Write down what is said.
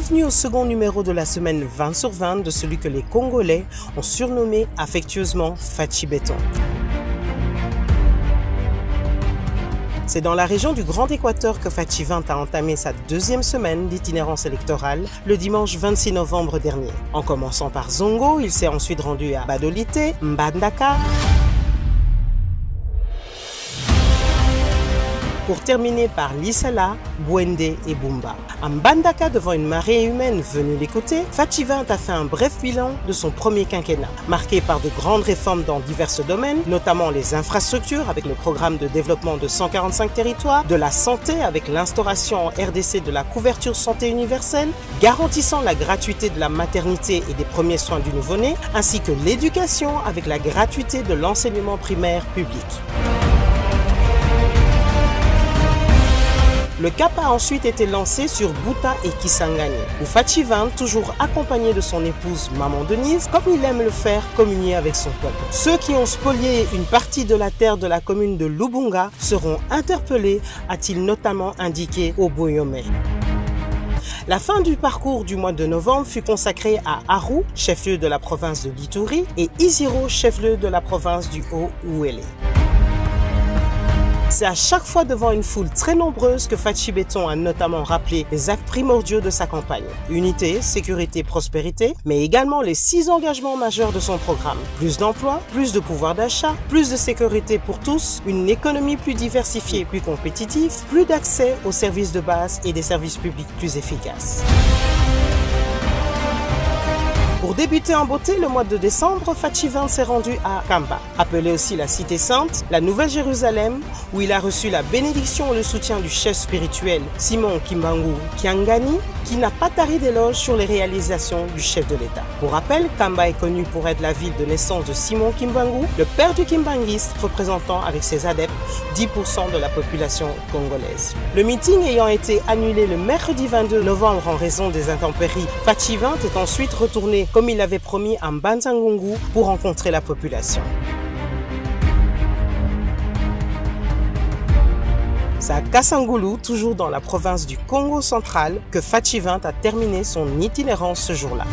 Bienvenue au second numéro de la semaine 20 sur 20 de celui que les Congolais ont surnommé affectueusement Fachi Béton. C'est dans la région du Grand Équateur que Fachi 20 a entamé sa deuxième semaine d'itinérance électorale le dimanche 26 novembre dernier. En commençant par Zongo, il s'est ensuite rendu à Badolité, Mbandaka, pour terminer par Lissala, Bwende et Bumba. À Mbandaka, devant une marée humaine venue l'écouter, Fachi 20 a fait un bref bilan de son premier quinquennat, marqué par de grandes réformes dans divers domaines, notamment les infrastructures avec le programme de développement de 145 territoires, de la santé avec l'instauration en RDC de la couverture santé universelle, garantissant la gratuité de la maternité et des premiers soins du nouveau-né, ainsi que l'éducation avec la gratuité de l'enseignement primaire public. Le cap a ensuite été lancé sur Buta et Kisangani, où Fachi 20, toujours accompagné de son épouse Maman Denise, comme il aime le faire, communier avec son peuple. Ceux qui ont spolié une partie de la terre de la commune de Lubunga seront interpellés, a-t-il notamment indiqué au Boyomé. La fin du parcours du mois de novembre fut consacrée à Aru, chef-lieu de la province de l'Ituri, et Isiro, chef-lieu de la province du Haut-Ouélé. C'est à chaque fois devant une foule très nombreuse que Fachi Béton a notamment rappelé les actes primordiaux de sa campagne. Unité, sécurité, prospérité, mais également les 6 engagements majeurs de son programme. Plus d'emplois, plus de pouvoir d'achat, plus de sécurité pour tous, une économie plus diversifiée, plus compétitive, plus d'accès aux services de base et des services publics plus efficaces. Pour débuter en beauté, le mois de décembre, Fachi 20 s'est rendu à Kamba, appelée aussi la Cité Sainte, la Nouvelle Jérusalem, où il a reçu la bénédiction et le soutien du chef spirituel Simon Kimbangu Kiangani, qui n'a pas tari d'éloges sur les réalisations du chef de l'État. Pour rappel, Kamba est connu pour être la ville de naissance de Simon Kimbangu, le père du kimbanguiste, représentant avec ses adeptes 10% de la population congolaise. Le meeting ayant été annulé le mercredi 22 novembre en raison des intempéries, Fachi 20 est ensuite retourné comme il l'avait promis à Mbanzangungu pour rencontrer la population. C'est à Kasangulu, toujours dans la province du Congo central, que Fachi 20 a terminé son itinérance ce jour-là.